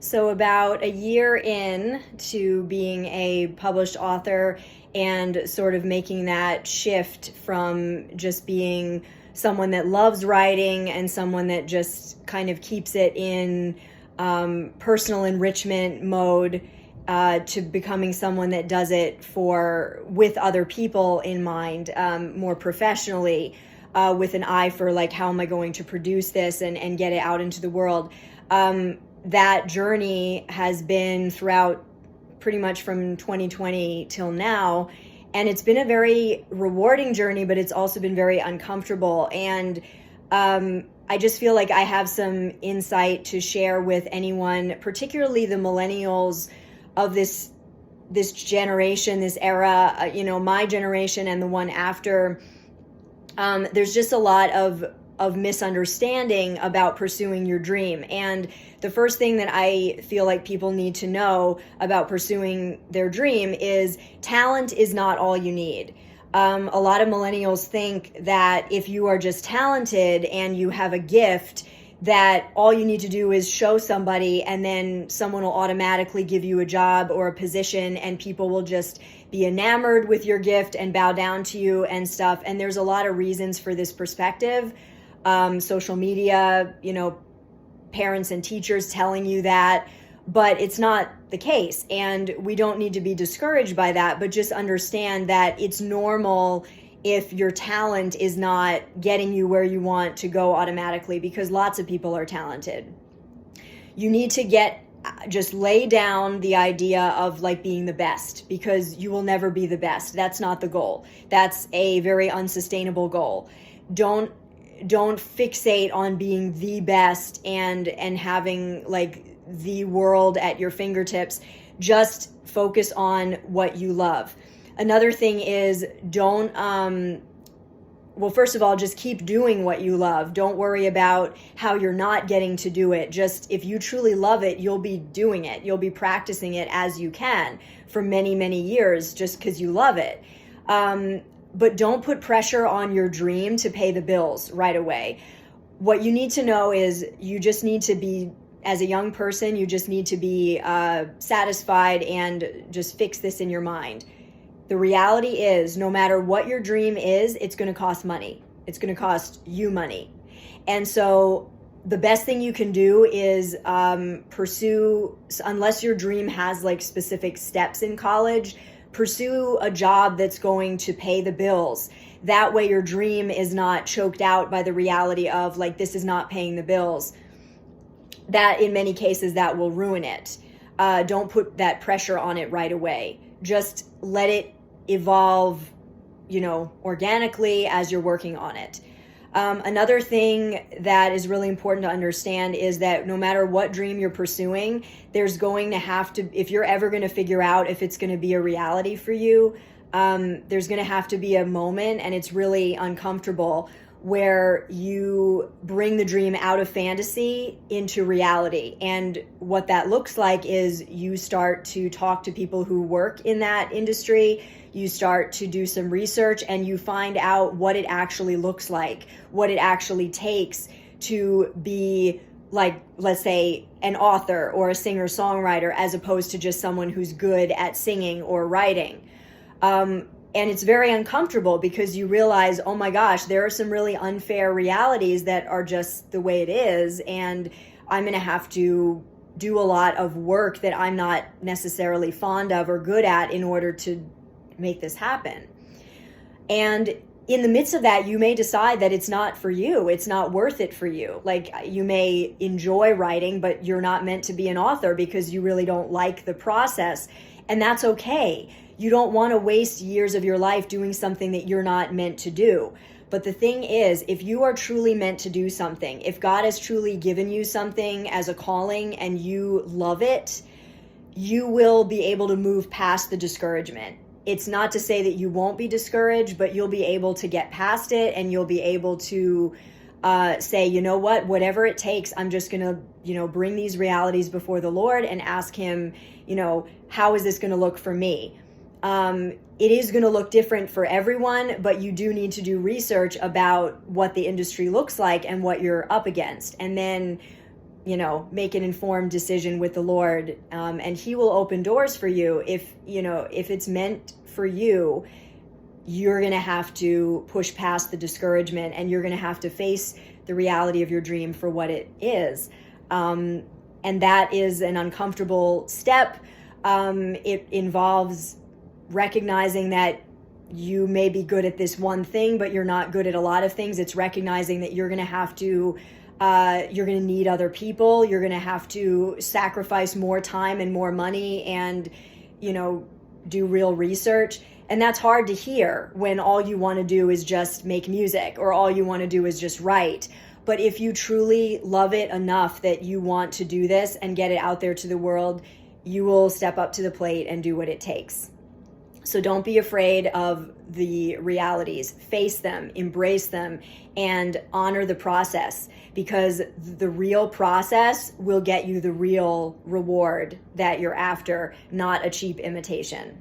So, about a year in to being a published author and sort of making that shift from just being someone that loves writing and someone that just kind of keeps it in personal enrichment mode to becoming someone that does it with other people in mind, more professionally, with an eye for like, how am I going to produce this and get it out into the world? That journey has been throughout pretty much from 2020 till now. And it's been a very rewarding journey, but it's also been very uncomfortable. And I just feel like I have some insight to share with anyone, particularly the millennials of this generation, this era, my generation and the one after. There's just a lot of misunderstanding about pursuing your dream. And the first thing that I feel like people need to know about pursuing their dream is talent is not all you need. A lot of millennials think that if you are just talented and you have a gift, that all you need to do is show somebody and then someone will automatically give you a job or a position and people will just be enamored with your gift and bow down to you and stuff. And there's a lot of reasons for this perspective. Social media, parents and teachers telling you that, but it's not the case. And we don't need to be discouraged by that, but just understand that it's normal if your talent is not getting you where you want to go automatically, because lots of people are talented. You need to just lay down the idea of like being the best, because you will never be the best. That's not the goal. That's a very unsustainable goal. Don't fixate on being the best and having like the world at your fingertips. Just focus on what you love. Another thing is first of all, just keep doing what you love. Don't worry about how you're not getting to do it. Just if you truly love it, you'll be doing it. You'll be practicing it as you can for many, many years just because you love it. But don't put pressure on your dream to pay the bills right away. What you need to know is you just need to be, as a young person, you just need to be satisfied and just fix this in your mind. The reality is, no matter what your dream is, it's going to cost money. It's going to cost you money. And so the best thing you can do is pursue, unless your dream has like specific steps in college, pursue a job that's going to pay the bills. That way your dream is not choked out by the reality of like, this is not paying the bills. That in many cases, that will ruin it. Don't put that pressure on it right away. Just let it evolve, organically as you're working on it. Another thing that is really important to understand is that no matter what dream you're pursuing, there's going to have to, if you're ever going to figure out if it's going to be a reality for you, there's going to have to be a moment, and it's really uncomfortable, where you bring the dream out of fantasy into reality. And what that looks like is you start to talk to people who work in that industry, you start to do some research, and you find out what it actually looks like, what it actually takes to be like, let's say, an author or a singer-songwriter, as opposed to just someone who's good at singing or writing. And it's very uncomfortable because you realize, oh my gosh, there are some really unfair realities that are just the way it is. And I'm going to have to do a lot of work that I'm not necessarily fond of or good at in order to make this happen. And in the midst of that, you may decide that it's not for you. It's not worth it for you. Like, you may enjoy writing, but you're not meant to be an author because you really don't like the process. And that's okay. You don't want to waste years of your life doing something that you're not meant to do. But the thing is, if you are truly meant to do something, if God has truly given you something as a calling and you love it, you will be able to move past the discouragement. It's not to say that you won't be discouraged, but you'll be able to get past it, and you'll be able to say, you know what, whatever it takes, I'm just going to, bring these realities before the Lord and ask him, how is this going to look for me? It is going to look different for everyone, but you do need to do research about what the industry looks like and what you're up against. And then make an informed decision with the Lord, and He will open doors for you. If it's meant for you, you're going to have to push past the discouragement, and you're going to have to face the reality of your dream for what it is. And that is an uncomfortable step. It involves recognizing that you may be good at this one thing, but you're not good at a lot of things. It's recognizing that you're going to have to, you're going to need other people. You're going to have to sacrifice more time and more money and, do real research. And that's hard to hear when all you want to do is just make music, or all you want to do is just write. But if you truly love it enough that you want to do this and get it out there to the world, you will step up to the plate and do what it takes. So don't be afraid of the realities. Face them, embrace them, and honor the process, because the real process will get you the real reward that you're after, not a cheap imitation.